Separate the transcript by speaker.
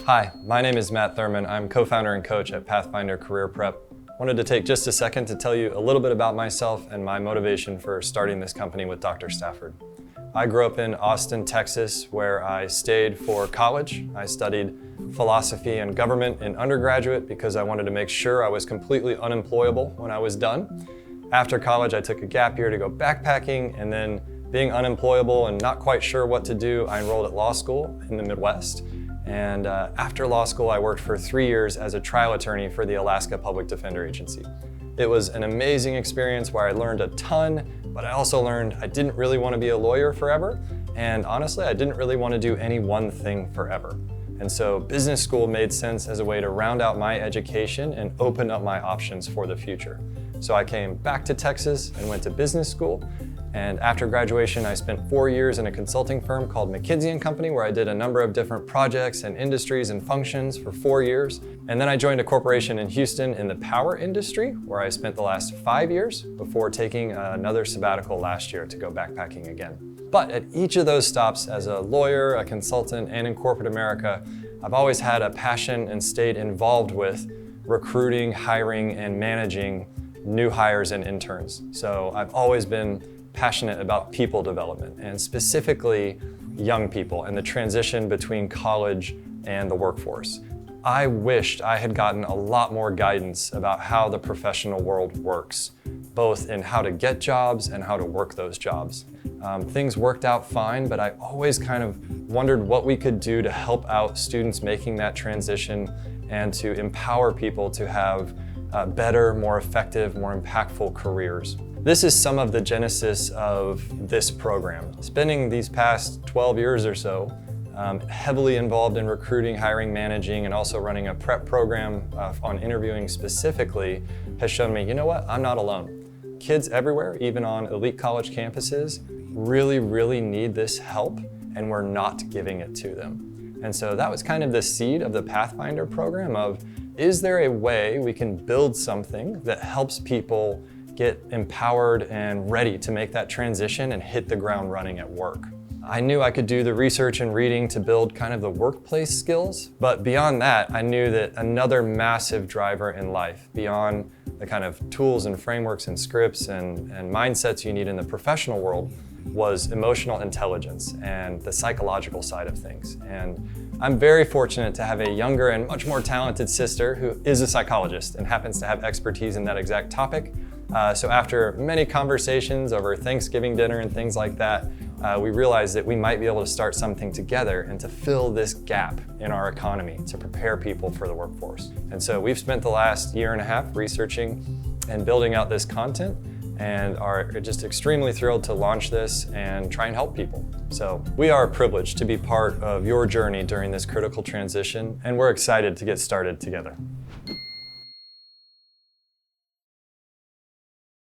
Speaker 1: Hi, my name is Matt Thurman. I'm co-founder and coach at PathFinder Career Prep. Wanted to take just a second to tell you a little bit about myself and my motivation for starting this company with Dr. Stafford. I grew up in Austin, Texas, where I stayed for college. I studied philosophy and government in undergraduate because I wanted to make sure I was completely unemployable when I was done. After college, I took a gap year to go backpacking, and then being unemployable and not quite sure what to do, I enrolled at law school in the Midwest. And after law school, I worked for 3 years as a trial attorney for the Alaska Public Defender Agency. It was an amazing experience where I learned a ton, but I also learned I didn't really want to be a lawyer forever. And honestly, I didn't really want to do any one thing forever. And so business school made sense as a way to round out my education and open up my options for the future. So I came back to Texas and went to business school. And after graduation, I spent 4 years in a consulting firm called McKinsey & Company, where I did a number of different projects and industries and functions for 4 years. And then I joined a corporation in Houston in the power industry, where I spent the last 5 years before taking another sabbatical last year to go backpacking again. But at each of those stops, as a lawyer, a consultant, and in corporate America, I've always had a passion and stayed involved with recruiting, hiring, and managing new hires and interns. So I've always been passionate about people development, and specifically young people and the transition between college and the workforce. I wished I had gotten a lot more guidance about how the professional world works, both in how to get jobs and how to work those jobs. Things worked out fine, but I always kind of wondered what we could do to help out students making that transition and to empower people to have better, more effective, more impactful careers. This is some of the genesis of this program. Spending these past 12 years or so heavily involved in recruiting, hiring, managing, and also running a prep program on interviewing specifically has shown me, you know what, I'm not alone. Kids everywhere, even on elite college campuses, really need this help, and we're not giving it to them. And so that was kind of the seed of the PathFinder program of, is there a way we can build something that helps people get empowered and ready to make that transition and hit the ground running at work? I knew I could do the research and reading to build kind of the workplace skills, but beyond that, I knew that another massive driver in life, beyond the kind of tools and frameworks and scripts and mindsets you need in the professional world, was emotional intelligence and the psychological side of things. And I'm very fortunate to have a younger and much more talented sister who is a psychologist and happens to have expertise in that exact topic. So after many conversations over Thanksgiving dinner and things like that, we realized that we might be able to start something together and to fill this gap in our economy to prepare people for the workforce. And so we've spent the last year and a half researching and building out this content, and are just extremely thrilled to launch this and try and help people. So we are privileged to be part of your journey during this critical transition, and we're excited to get started together.